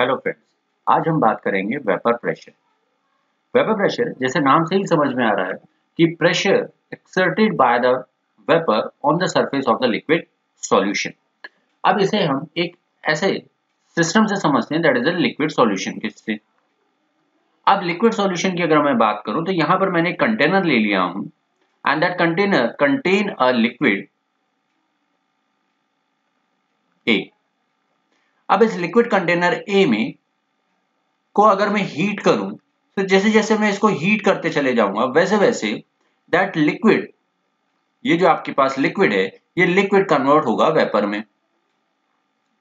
Hello friends, आज हम बात करेंगे वेपर प्रेशर। वेपर प्रेशर जैसे नाम से ही समझ में आ रहा है कि pressure exerted by the vapour on the surface of the liquid solution. अब इसे हम एक ऐसे सिस्टम से समझते हैं that is a liquid solution. किससे? अब लिक्विड सॉल्यूशन की अगर मैं बात करूं तो यहां पर मैंने कंटेनर ले लिया हूं and that container contain a liquid A. अब इस लिक्विड कंटेनर ए में को अगर मैं हीट करूं तो जैसे जैसे मैं इसको हीट करते चले जाऊंगा वैसे वैसे दैट लिक्विड, ये जो आपके पास लिक्विड है, ये लिक्विड कन्वर्ट होगा वेपर में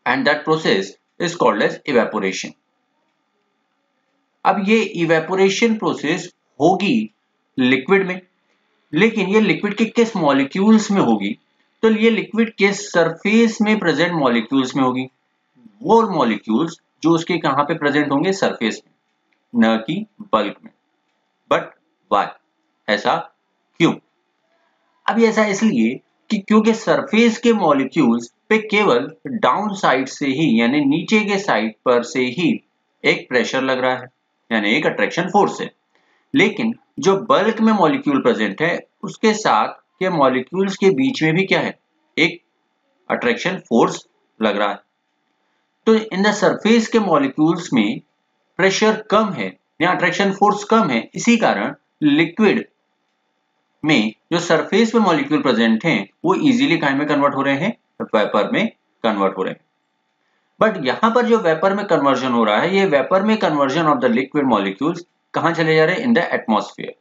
and that process is called as evaporation. अब ये इवेपोरेशन प्रोसेस होगी लिक्विड में, लेकिन ये लिक्विड के किस मॉलिक्यूल्स में होगी? तो ये लिक्विड के सरफेस में प्रेजेंट मॉलिक्यूल्स में होगी। वो मॉलिक्यूल्स जो उसके कहां पे प्रेजेंट होंगे? सरफेस में, न कि बल्क में। But why? ऐसा क्यों? अब ऐसा इसलिए कि क्योंकि सरफेस के मॉलिक्यूल्स पे केवल डाउन साइड से ही यानी नीचे के साइड पर से ही एक प्रेशर लग रहा है, यानी एक अट्रैक्शन फोर्स है। लेकिन जो बल्क में मॉलिक्यूल प्रेजेंट है उसके साथ के मॉलिक्यूल्स के बीच में भी क्या है? एक अट्रैक्शन फोर्स लग रहा है। तो इन द सरफेस के मॉलिक्यूल्स में प्रेशर कम है या अट्रैक्शन फोर्स कम है, इसी कारण लिक्विड में जो सरफेस पे मॉलिक्यूल प्रेजेंट हैं वो इजीली काहे में कन्वर्ट हो रहे हैं? वेपर में कन्वर्ट हो रहे हैं। बट यहां पर जो वेपर में कन्वर्जन हो रहा है, ये वेपर में conversion of the liquid molecules कहां चले जा रहे हैं? In the atmosphere.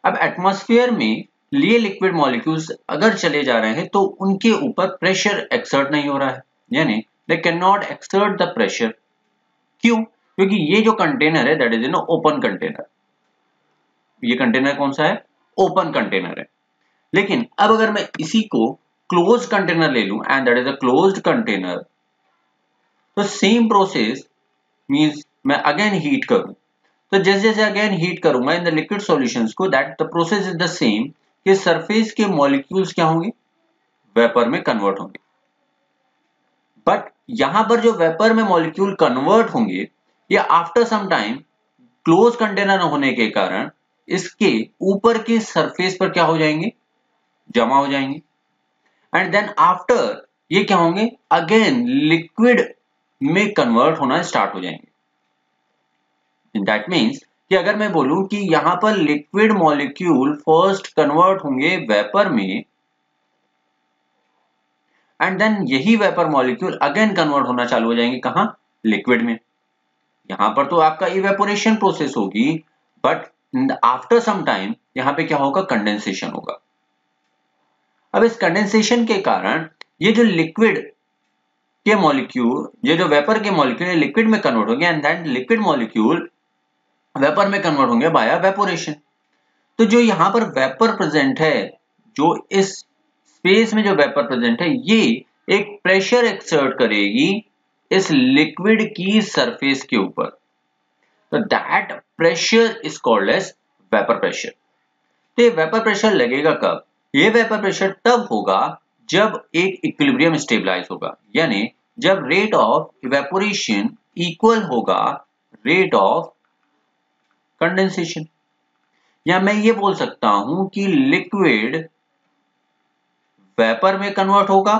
अब एटमॉस्फेयर में लिए लिक्विड मॉलिक्यूल्स अगर चले जा रहे हैं तो उनके ऊपर प्रेशर एक्सर्ट नहीं हो रहा है, यानी they can not exert the pressure. क्यों? क्योंकि ये जो कंटेनर है that is in open container. ये कंटेनर कौन सा है? ओपन कंटेनर है। लेकिन अब अगर मैं इसी को क्लोज कंटेनर ले लूं and that is a closed container, तो सेम प्रोसेस मींस मैं अगेन हीट करूं, तो जैसे जैसे अगेन हीट करूंगा इन द लिक्विड सॉल्यूशंस को, that the process is the same कि सरफेस के मॉलिक्यूल्स क्या होंगे? वेपर में कन्वर्ट होंगे। बट यहां पर जो वेपर में मॉलिक्यूल कन्वर्ट होंगे ये after some time close container होने के कारण इसके ऊपर की सरफेस पर क्या हो जाएंगे? जमा हो जाएंगे। एंड देन आफ्टर ये क्या होंगे? अगेन लिक्विड में कन्वर्ट होना स्टार्ट हो जाएंगे। दैट मीन्स कि अगर मैं बोलूं कि यहां पर लिक्विड मॉलिक्यूल फर्स्ट कन्वर्ट होंगे वेपर में एंड देन यही वेपर मॉलिक्यूल अगेन कन्वर्ट होना चालू हो जाएंगे कहां? लिक्विड में। यहां पर तो आपका इवेपोरेशन प्रोसेस होगी, बट आफ्टर सम टाइम यहां पे क्या होगा? कंडेंसेशन होगा। अब इस कंडेंसेशन के कारण ये जो लिक्विड के मॉलिक्यूल, ये जो वेपर के मॉलिक्यूल लिक्विड में कन्वर्ट होंगे and that liquid molecule vapour में कन्वर्ट होंगे बाय वेपोरेशन। तो जो यहां पर वेपर प्रेजेंट है, जो इस स्पेस में जो वेपर प्रेजेंट है, ये एक प्रेशर एक्सर्ट करेगी इस लिक्विड की सरफेस के ऊपर। तो that pressure is called as vapour pressure. तो ये वेपर प्रेशर लगेगा कब? ये वेपर प्रेशर तब होगा जब एक इक्विलिब्रियम स्टेबलाइज होगा, यानी जब रेट ऑफ इवेपोरेशन इक्वल होगा रेट ऑफ कंडेंसेशन। या मैं ये बोल सकता हूं कि लिक्विड वेपर में कन्वर्ट होगा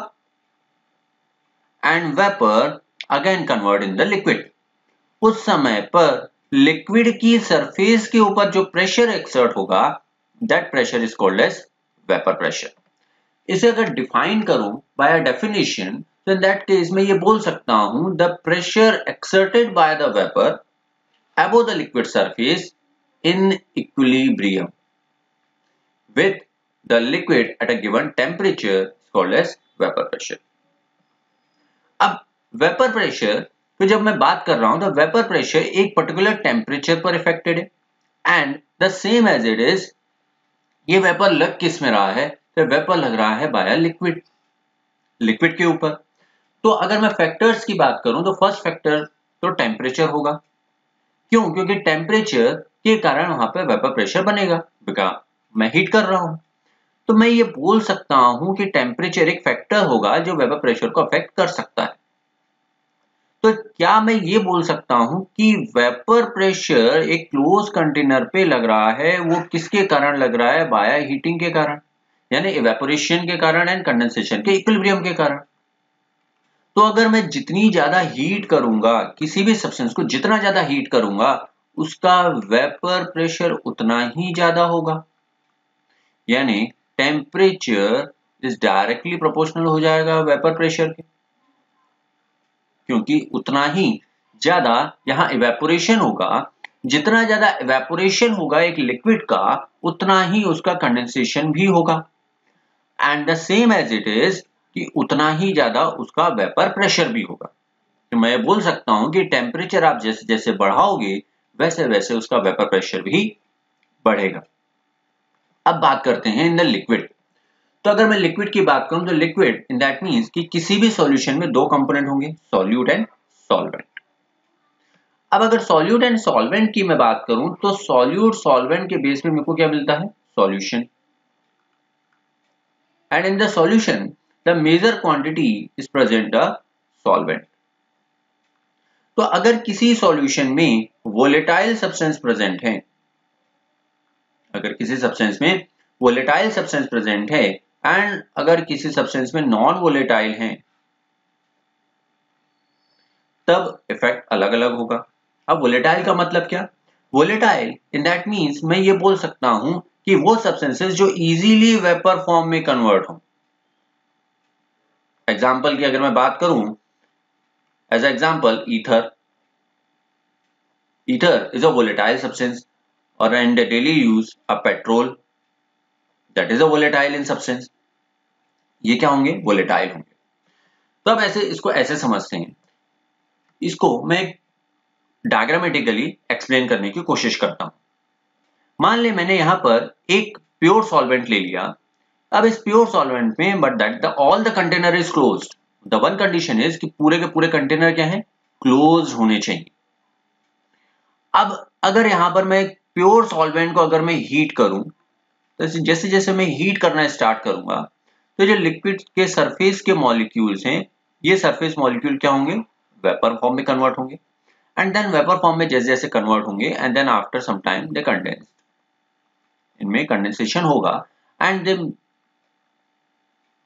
and vapour again convert in the liquid. उस समय पर लिक्विड की सरफेस के ऊपर जो प्रेशर एक्सर्ट होगा that pressure is called as vapour pressure. इसे अगर डिफाइन करूं बाय डेफिनेशन, तो इन दैट केस मैं ये बोल सकता हूं the pressure exerted by the vapour above the liquid surface in equilibrium with the liquid at a given temperature is called as vapor pressure. अब वेपर प्रेशर पे जब मैं बात कर रहा हूं तो वेपर प्रेशर एक पर्टिकुलर टेम्परेचर पर इफेक्टेड है and the same as it is. ये वेपर लग किस में रहा है? तो वेपर लग रहा है बाय लिक्विड, लिक्विड के ऊपर। तो अगर मैं फैक्टर्स की बात करूं तो फर्स्ट फैक्टर तो टेम्परेचर होगा। क्यों? क्योंकि टेम्परेचर के कारण वहां पे वेपर प्रेशर बनेगा, बिकॉज़ मैं हीट कर रहा हूं। तो मैं ये बोल सकता हूं कि टेम्परेचर एक फैक्टर होगा जो वेपर प्रेशर को अफेक्ट कर सकता है। तो क्या मैं ये बोल सकता हूं कि वेपर प्रेशर एक क्लोज कंटेनर पे लग रहा है, वो किसके कारण लग रहा है? बाय हीटिंग के कारण, यानी इवेपोरेशन के कारण एंड कंडेंसेशन के इक्विलिब्रियम के कारण। तो अगर मैं जितनी ज्यादा हीट करूंगा, किसी भी सब्सटेंस को जितना ज्यादा हीट करूंगा, उसका वेपर प्रेशर उतना ही ज्यादा होगा, यानी टेम्परेचर इज डायरेक्टली प्रोपोर्शनल हो जाएगा वेपर प्रेशर के, क्योंकि उतना ही ज्यादा यहाँ इवेपोरेशन होगा। जितना ज्यादा इवेपोरेशन होगा एक लिक्विड का, उतना ही उसका कंडेंसेशन भी होगा, and the same as it is कि उतना ही ज्यादा उसका वेपर प्रेशर भी होगा। तो मैं बोल सकता हूं कि टेम्परेचर आप जैसे जैसे बढ़ाओगे, वैसे वैसे उसका वेपर प्रेशर भी बढ़ेगा। अब बात करते हैं इन द लिक्विड। तो अगर मैं लिक्विड की बात करूं, तो लिक्विड इन दैट मींस कि किसी भी सॉल्यूशन में दो कंपोनेंट होंगे, सॉल्यूट एंड सॉल्वेंट। अब अगर सॉल्यूट एंड सॉल्वेंट की मैं बात करूं, तो सॉल्यूट सॉल्वेंट के बेस पे मेरे को क्या मिलता है? Solution. And in the solution the major quantity is present a solvent. तो अगर किसी सॉल्यूशन में वोलेटाइल सब्सटेंस प्रेजेंट है, अगर किसी सब्सटेंस में वोलेटाइल सब्सटेंस प्रेजेंट है एंड अगर किसी सब्सटेंस में नॉन वोलेटाइल है, तब इफेक्ट अलग अलग होगा। अब वोलेटाइल का मतलब क्या? वोलेटाइल इन दैट मींस मैं ये बोल सकता हूं कि वो सब्सटेंसेस जो इजीली वेपर फॉर्म में कन्वर्ट हो। एग्जांपल की अगर मैं बात करूं, as example ether. Ether is a volatile substance, और in the daily use a petrol that is a volatile in substance, ये क्या होंगे? volatile होंगे। तो अब ऐसे इसको ऐसे समझते हैं, इसको मैं डायग्रामेटिकली एक्सप्लेन करने की कोशिश करता हूं। मान ले मैंने यहां पर एक प्योर सॉल्वेंट ले लिया। अब इस प्योर सॉल्वेंट में but that the all the container is closed, the one condition is कि पूरे के पूरे कंटेनर क्या है? क्लोज होने चाहिए। अब अगर यहां पर मैं प्योर सॉल्वेंट को अगर मैं हीट करूं, तो जैसे जैसे मैं हीट करना स्टार्ट करूंगा, तो जो लिक्विड के सरफेस के मॉलिक्यूल्स हैं, ये सरफेस मॉलिक्यूल क्या होंगे? वेपर फॉर्म में कन्वर्ट होंगे, एंड देन वेपर फॉर्म में जैसे जैसे कन्वर्ट होंगे, and then after some time they condense, इनमें कंडेंसेशन होगा एंड दे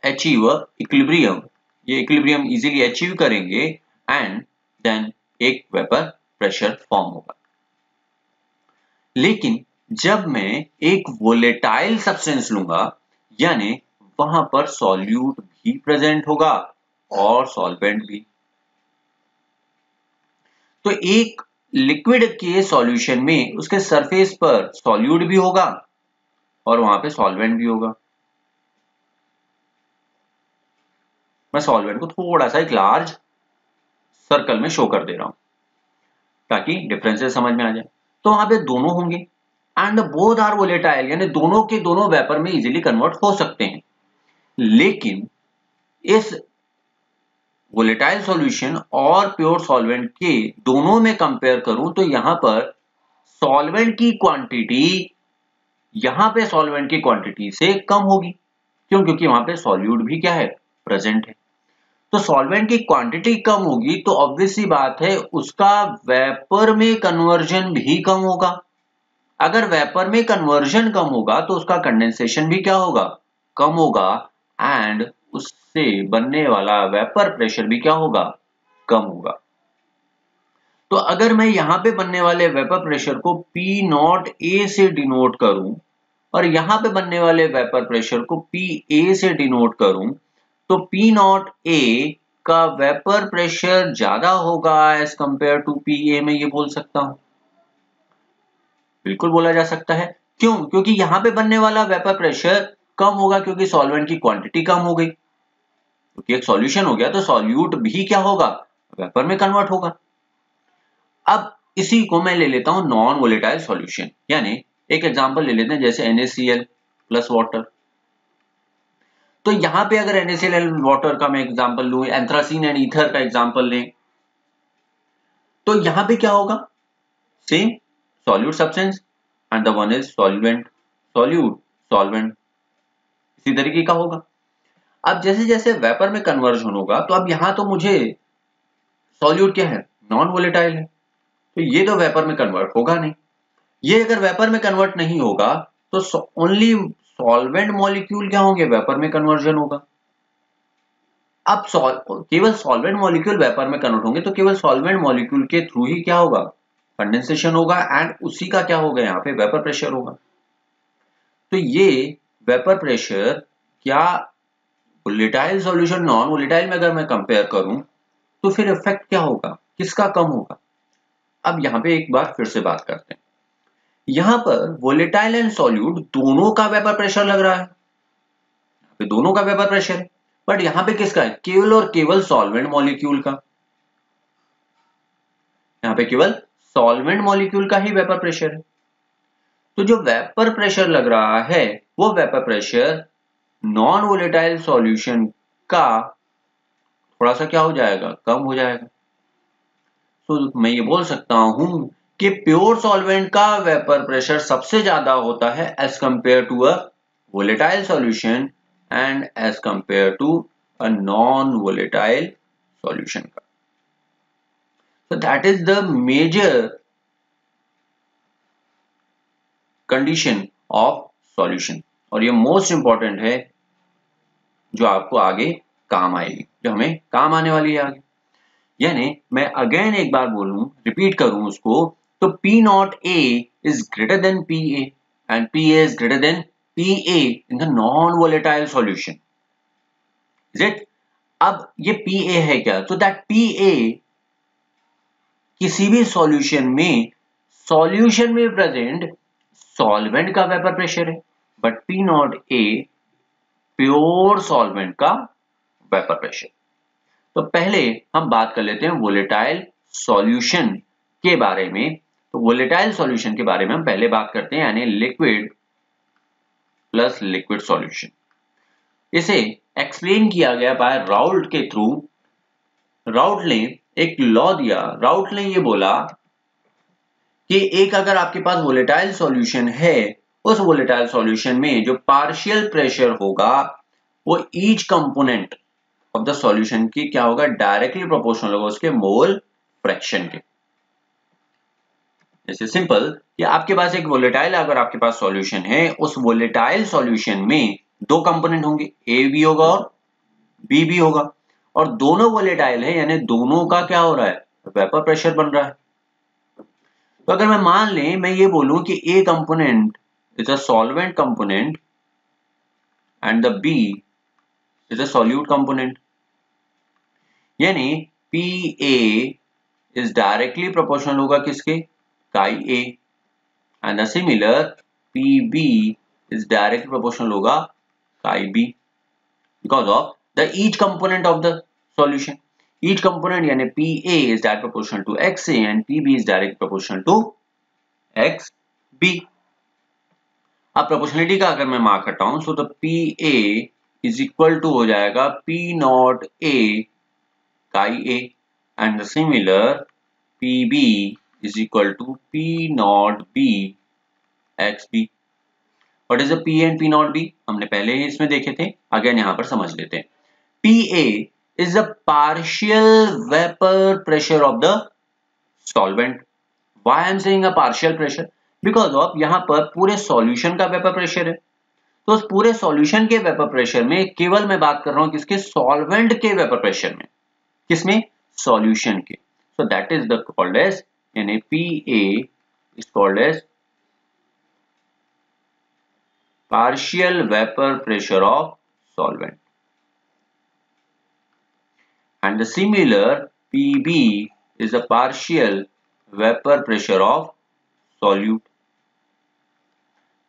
अचीव इक्विलिब्रियम। ये इक्विलिब्रियम इजीली अचीव करेंगे एंड देन एक वेपर प्रेशर फॉर्म होगा। लेकिन जब मैं एक वोलेटाइल सब्सटेंस लूंगा, यानी वहां पर सॉल्यूट भी प्रेजेंट होगा और सॉल्वेंट भी। तो एक लिक्विड के सॉल्यूशन में उसके सरफेस पर सॉल्यूट भी होगा और वहां पे सॉल्वेंट भी होगा। मैं सॉल्वेंट को थोड़ा सा एक लार्ज सर्कल में शो कर दे रहा हूं ताकि डिफरेंसेस समझ में आ जाए। तो वहां पे दोनों होंगे एंड बोथ आर वोलेटाइल, यानी दोनों के दोनों वेपर में इजीली कन्वर्ट हो सकते हैं। लेकिन इस वोलेटाइल सॉल्यूशन और प्योर सॉल्वेंट के दोनों में कंपेयर करूं, तो यहां पर सॉल्वेंट की क्वांटिटी यहां पे सॉल्वेंट की क्वांटिटी से कम होगी। क्यों? क्योंकि वहां पे सॉल्यूट भी क्या है? प्रेजेंट है। तो सॉल्वेंट की क्वांटिटी कम होगी तो ऑब्वियस सी बात है उसका वेपर में कन्वर्जन भी कम होगा। अगर वेपर में कन्वर्जन कम होगा तो उसका कंडेंसेशन भी क्या होगा? कम होगा, एंड उससे बनने वाला वेपर प्रेशर भी क्या होगा? कम होगा। तो अगर मैं यहां पे बनने वाले वेपर प्रेशर को पी नॉट ए से डिनोट करूं और यहां पे बनने वाले वेपर प्रेशर को पी ए से डिनोट करूं, तो पी नॉट ए का वेपर प्रेशर ज्यादा होगा as compare to P A, में ये बोल सकता हूं। बिल्कुल बोला जा सकता है। क्यों? क्योंकि यहां पे बनने वाला वेपर प्रेशर कम होगा क्योंकि सॉल्वेंट की क्वांटिटी कम हो गई, क्योंकि एक सॉल्यूशन हो गया तो सॉल्यूट भी क्या होगा? वेपर में कन्वर्ट होगा। अब इसी को मैं ले लेता हूं नॉन वोलेटाइल सॉल्यूशन, यानी एक एग्जांपल ले लेते हैं जैसे NaCl प्लस वाटर। तो यहां पे अगर NaCl एंड वाटर का मैं एग्जांपल लूं, एंथ्रासीन एंड ईथर का एग्जांपल लें, तो यहां पे क्या होगा? Same solute substance and the one is solvent, solute solvent, इसी तरीके का होगा। अब जैसे जैसे वेपर में कन्वर्जन होगा, तो अब यहां तो मुझे सॉल्यूट क्या है? नॉन वोलेटाइल है, तो ये तो वेपर में कन्वर्ट होगा नहीं। ये अगर वेपर में कन्वर्ट नहीं होगा तो ओनली सॉल्वेंट मॉलिक्यूल क्या होंगे, वेपर में कन्वर्जन होगा। अब केवल सॉल्वेंट मॉलिक्यूल वेपर में कन्वर्ट होंगे तो केवल सॉल्वेंट मॉलिक्यूल के थ्रू ही क्या होगा, कंडेंसेशन होगा, एंड उसी का क्या होगा, यहाँ पे वेपर प्रेशर होगा। तो ये वेपर प्रेशर क्या वोलेटाइल सॉल्यूशन नॉन वोलेटाइल में अगर मैं कंपेयर करूं तो फिर इफेक्ट क्या होगा, किसका कम होगा। अब यहाँ पे एक बार फिर से बात करते हैं। यहाँ पर वोलेटाइल एंड सॉल्यूट दोनों का वेपर प्रेशर लग रहा है, यहाँ पे दोनों का वेपर प्रेशर है, बट यहाँ पे किसका है, केवल और केवल सॉल्वेंट मॉलिक्यूल का। यहाँ पे केवल सॉल्वेंट मॉलिक्यूल का ही वेपर प्रेशर है। तो जो वेपर प्रेशर लग रहा है वो vapour pressure non volatile solution का थोड़ा सा क्या हो जाएगा, कम हो जाएगा। तो मैं ये बोल सकता हूं कि प्योर सॉल्वेंट का वेपर प्रेशर सबसे ज्यादा होता है as compare to a volatile solution and as compare to a non volatile solution का। So that is the major condition of solution, और ये मोस्ट इंपॉर्टेंट है जो आपको आगे काम आएगी, जो हमें काम आने वाली है आगे। यानी मैं अगेन एक बार बोलूं, रिपीट करूं उसको, तो P not A is greater than PA and PA is greater than PA in the non-volatile solution. Is it? अब ये PA है क्या, तो that PA किसी भी सॉल्यूशन में प्रेजेंट सॉल्वेंट का वेपर प्रेशर है, but P not A pure solvent का वेपर प्रेशर। तो पहले हम बात कर लेते हैं वोलेटाइल सॉल्यूशन के बारे में। तो वोलेटाइल सॉल्यूशन के बारे में हम पहले बात करते हैं, यानी लिक्विड प्लस लिक्विड सॉल्यूशन। इसे एक्सप्लेन किया गया बाय राउल्ट के थ्रू। राउल्ट ने एक लॉ दिया, राउल्ट ने ये बोला कि एक अगर आपके पास वोलेटाइल सॉल्यूशन है, उस वोलेटाइल सॉल्यूशन में जो पार्शियल प्रेशर होगा वो each component of the solution की क्या होगा, डायरेक्टली प्रोपोर्शनल होगा उसके मोल फ्रैक्शन के। जैसे सिंपल कि आपके पास एक वोलेटाइल, अगर आपके पास सॉल्यूशन है, उस वोलेटाइल सॉल्यूशन में दो कंपोनेंट होंगे, ए भी होगा और बी भी होगा, और दोनों वोलेटाइल है, यानी दोनों का क्या हो रहा है, वेपर प्रेशर बन रहा है। तो अगर मैं मान लें, मैं ये बोलूं कि A component is a solvent component and the B is a solute component, यानी PA इज डायरेक्टली प्रोपोर्शनल होगा किसके, chi A, and similar PB is directly proportional होगा chi B, because of the each component of the solution. Each component यानी PA is direct proportional to XA and PB is direct proportional to XB। अब proportionality का अगर मैं mark हटाऊं तो PA is equal to हो जाएगा P not A chi A and similar PB is equal to P not B XB। What is the P and P not B? हमने पहले ही इसमें देखे थे, अगेन यहाँ पर समझ लेते हैं। PA is the partial vapor pressure of the solvent. Why I am saying a partial pressure? Because of यहाँ पर पूरे solution का वेपर प्रेशर है, तो उस पूरे सॉल्यूशन के वेपर प्रेशर में केवल मैं बात कर रहा हूं किसके, सॉल्वेंट के वेपर प्रेशर में, किसमें, सॉल्यूशन के। So that is the called as, यानी PA is called as partial vapour pressure of solvent, and the similar PB is a partial vapor pressure of solute.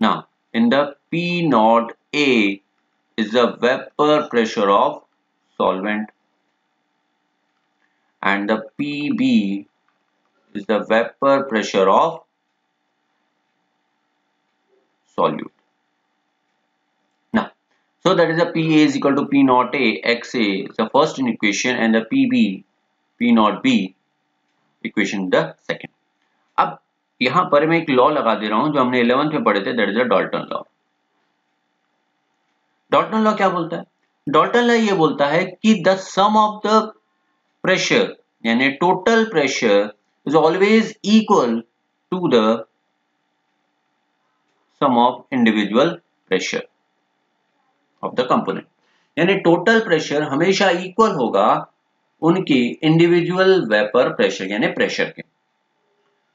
Now in the P naught A is the vapor pressure of solvent and the PB is the vapor pressure of solute. Now so that is the PA is equal to P naught A XA is the first in equation and the PB P naught B equation the second. अब यहां पर मैं एक law लगा दे रहा हूं जो हमने 11th में पढ़े थे, that is the Dalton law. Dalton law क्या बोलता है, डाल्टन लॉ ये बोलता है कि the sum of the pressure यानी total pressure is always equal to the sum of individual pressure of the component, यानी टोटल प्रेशर हमेशा इक्वल होगा उनके इंडिविजुअल वेपर प्रेशर यानी प्रेशर के।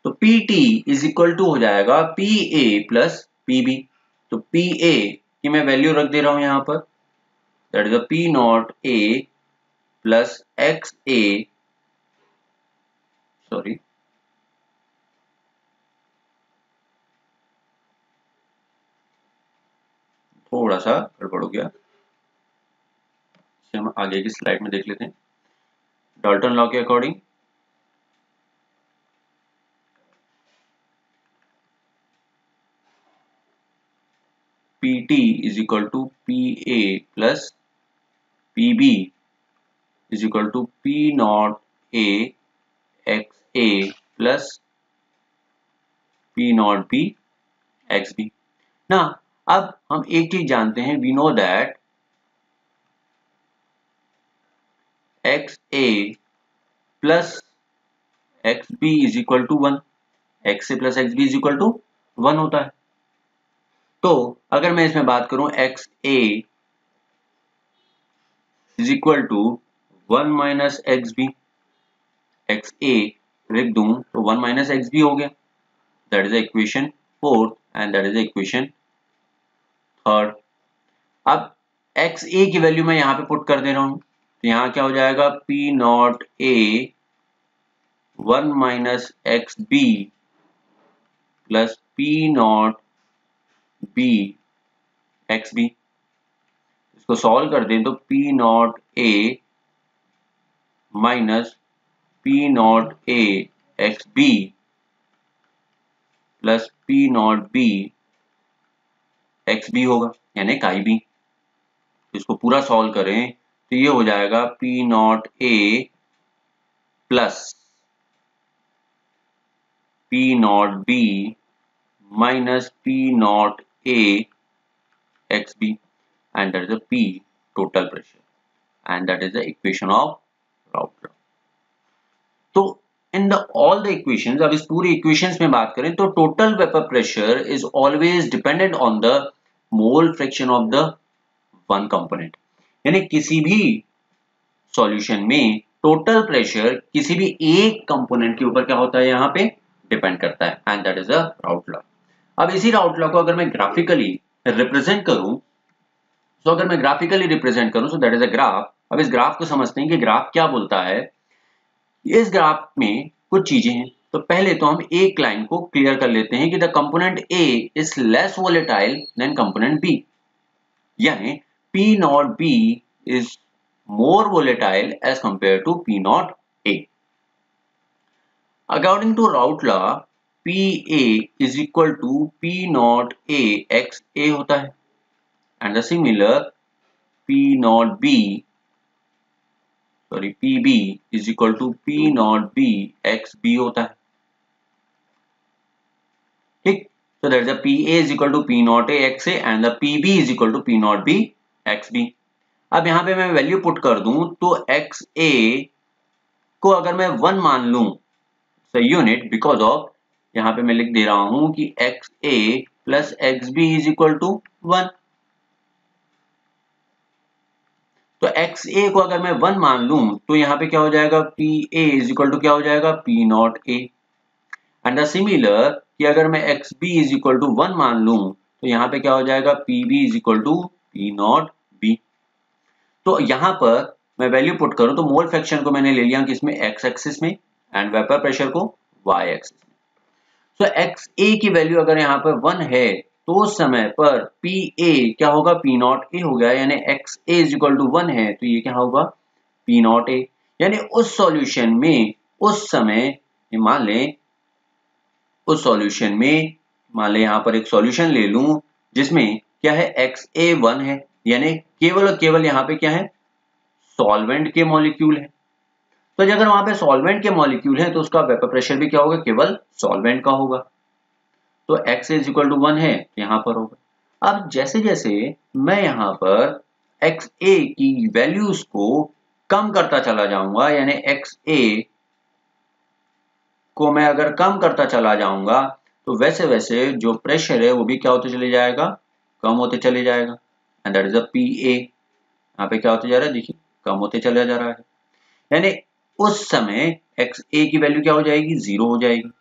तो PT इज इक्वल टू हो जाएगा PA प्लस PB। तो PA की मैं वैल्यू रख दे रहा हूं यहां पर, that is P not A plus XA, sorry थोड़ा सा गड़बड़ हो गया, इसे हम आगे की स्लाइड में देख लेते हैं। डाल्टन लॉ के according PT is equal to PA plus PB is equal to P not A XA plus P not B XB ना। अब हम एक चीज जानते हैं, we know that XA plus XB is equal to 1, XA plus XB is equal to 1 होता है। तो अगर मैं इसमें बात करूं XA is equal to 1 minus XB, XA लिख दूं तो 1 माइनस XB हो गया, that is equation 4 and that is equation 3। अब XA की वैल्यू मैं यहां पे पुट कर दे रहा हूं, तो यहां क्या हो जाएगा P not A 1 minus XB plus P not B XB। इसको सॉल्व कर दें तो P not A minus P not A XB plus P not B XB होगा, यानी काई B। इसको पूरा सॉल्व करें तो ये हो जाएगा P not A plus P not B minus P not A XB and that is the P total pressure and that is the equation of Raoult law। तो in the all the equations, अब इस पूरी equations में बात करें तो total vapor pressure is always dependent on the mole fraction of the one component, यानी किसी भी solution में total pressure किसी भी एक component के ऊपर क्या होता है यहाँ पे depend करता है and that is the Raoult law। अब इसी Raoult law को अगर मैं graphically represent करूं, तो अगर मैं ग्राफिकली रिप्रेजेंट करूं सो दैट इज अ ग्राफ। अब इस ग्राफ को समझते हैं कि ग्राफ क्या बोलता है। इस ग्राफ में कुछ चीजें हैं, तो पहले तो हम एक लाइन को क्लियर कर लेते हैं कि the component A is less volatile than component B, यानी P not B is more volatile as compare to P not A। According to Raoult law PA is equal to P not A XA होता है and the similar P naught B, sorry PB is equal to P naught B XB होता है, ठीक। so that is the PA is equal to P naught A XA and the PB is equal to P naught B XB। अब यहाँ पे मैं value put कर दूं तो XA को अगर मैं 1 मान लूं यूनिट, बिकॉज ऑफ यहाँ पे मैं लिख दे रहा हूं कि XA plus XB is equal to 1। तो XA को अगर मैं 1 मान लूं तो यहाँ पे क्या हो जाएगा PA इज इक्वल टू क्या हो जाएगा P not A and the similar कि अगर मैं XB इज इक्वल टू 1 मान लूं तो यहाँ पे क्या हो जाएगा PB is equal to P not B। तो यहाँ पर मैं वैल्यू पुट करूं तो मोल फ्रैक्शन को मैंने ले लिया किसमें x एक्सिस में एंड वेपर प्रेशर को y एक्सिस में। तो XA की वैल्यू अगर यहाँ पर 1 है तो उस समय पर PA क्या होगा P नॉट A हो गया, यानी XA इज इक्वल टू 1 है तो ये क्या होगा P नॉट A। यानी उस सॉल्यूशन में उस समय मान लें उस सॉल्यूशन में मान लें यहाँ पर एक सॉल्यूशन ले लूं जिसमें क्या है XA 1 है, यानी केवल और केवल यहाँ पे क्या है सॉल्वेंट के मॉलिक्यूल है। तो अगर वहां पे सॉल्वेंट के मॉलिक्यूल है तो उसका वेपर प्रेशर भी क्या होगा केवल सॉल्वेंट का होगा। तो x इज इक्वल टू 1 है तो यहाँ पर होगा। अब जैसे जैसे मैं यहाँ पर XA की वैल्यूज को कम करता चला जाऊंगा, यानी XA को मैं अगर कम करता चला जाऊंगा तो वैसे वैसे जो प्रेशर है वो भी क्या होते चले जाएगा, कम होते चले जाएगा। And that is a PA। यहाँ पे क्या होते जा रहा है, देखिए कम होते चला जा रहा है, यानी उस समय XA की वैल्यू क्या हो जाएगी, 0 हो जाएगी।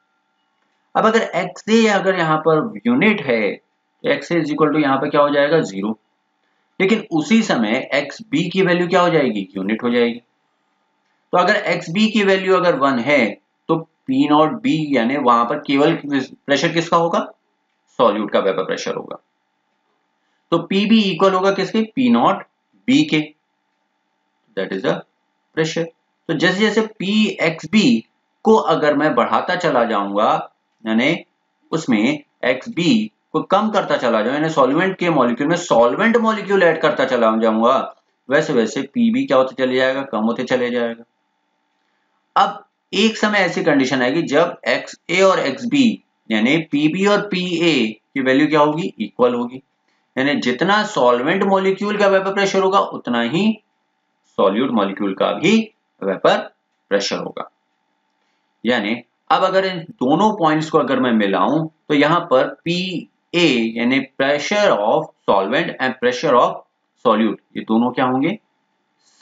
अब अगर XA अगर यहाँ पर यूनिट है तो XA इज इक्वल टू यहाँ पर क्या हो जाएगा, 0। लेकिन उसी समय XB की वैल्यू क्या हो जाएगी, यूनिट हो जाएगी। तो अगर XB की वैल्यू अगर 1 है तो P नॉट B यानी वहां पर केवल प्रेशर किसका होगा, सॉल्यूट का वेपर प्रेशर होगा। तो PB इक्वल होगा किसके, P नॉट B के, दैट इज द प्रेशर। तो जैसे जैसे PXB को अगर मैं बढ़ाता चला जाऊंगा, यानी उसमें XB को कम करता चला जाऊं, यानी सॉल्वेंट के मॉलिक्यूल में सॉल्वेंट मॉलिक्यूल ऐड करता चला जाऊंगा, वैसे वैसे PB क्या होते चले जाएगा, कम होते चले जाएगा। अब एक समय ऐसी कंडीशन आएगी जब XA और XB यानी PB और PA की वैल्यू क्या होगी, इक्वल होगी। यानी जितना सॉल्वेंट मॉलिक्यूल का वेपर प्रेशर होगा उतना ही सॉल्यूट मॉलिक्यूल का भी वेपर प्रेशर होगा। यानी अब अगर इन दोनों पॉइंट्स को अगर मैं मिलाऊं तो यहां पर PA यानी pressure of solvent and pressure of solute, ये दोनों क्या होंगे,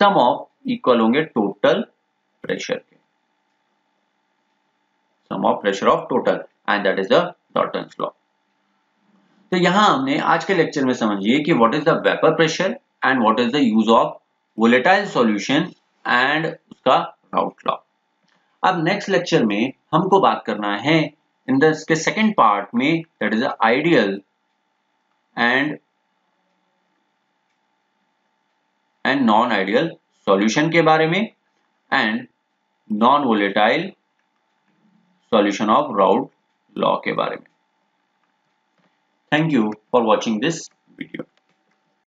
सम ऑफ इक्वल होंगे टोटल प्रेशर के, sum of pressure of total, and that is the Dalton's law. तो यहां हमने आज के लेक्चर में समझिए कि what is the vapour pressure and what is the use of volatile solution and उसका राउट लॉ। अब नेक्स्ट लेक्चर में हमको बात करना है इन द इसके सेकंड पार्ट में, that is ideal and non ideal solution के बारे में and non volatile solution of route law के बारे में। Thank you for watching this